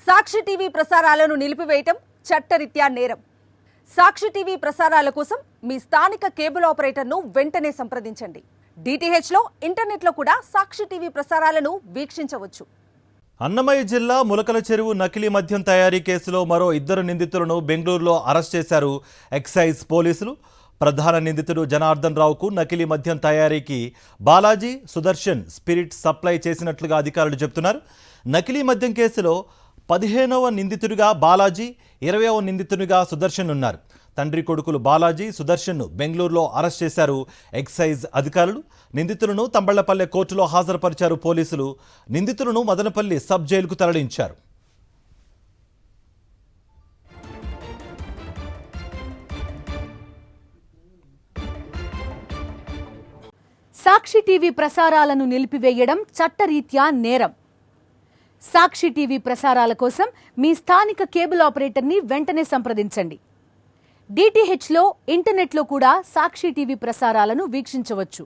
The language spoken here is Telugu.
సాక్షి టీవీ ప్రసారాలను నిలిపివేయటం చట్టరీత్యా నేరం. సాక్షి టీవీ ప్రసారాల కోసం మీ స్థానిక కేబుల్ ఆపరేటర్ను వెంటనే సంప్రదించండి. డిటిహెచ్లో, ఇంటర్నెట్లో కూడా సాక్షి టీవీ ప్రసారాలను వీక్షించవచ్చు. అన్నమయ్య జిల్లా ములకల చెరువు నకిలీ మద్యం తయారీ కేసులో మరో 2 నిందితులను బెంగళూరులో అరెస్ట్ చేశారు ఎక్సైజ్ పోలీసులు. ప్రధాన నిందితుడు జనార్దన్ రావుకు నకిలీ మద్యం తయారీకి బాలాజీ, సుదర్శన్ స్పిరిట్ సప్లై చేసినట్లుగా అధికారులు చెబుతున్నారు. నకిలీ మద్యం కేసులో 15వ నిందితుడిగా బాలాజీ, 20వ నిందితుడిగా సుదర్శన్ ఉన్నారు. తండ్రి కొడుకులు బాలాజీ, సుదర్శన్ను బెంగళూరులో అరెస్ట్ చేశారు ఎక్సైజ్ అధికారులు. నిందితులను తంబళ్లపల్లె కోర్టులో హాజరుపరిచారు పోలీసులు. నిందితులను మదనపల్లి సబ్ జైలుకు తరలించారు. సాక్షి టీవీ ప్రసారాలను నిలిపివేయడం చట్టరీత్యా నేరం. సాక్షి టీవీ ప్రసారాల కోసం మీ స్థానిక కేబుల్ ఆపరేటర్ని వెంటనే సంప్రదించండి. డిటిహెచ్లో, ఇంటర్నెట్లో కూడా సాక్షి టీవీ ప్రసారాలను వీక్షించవచ్చు.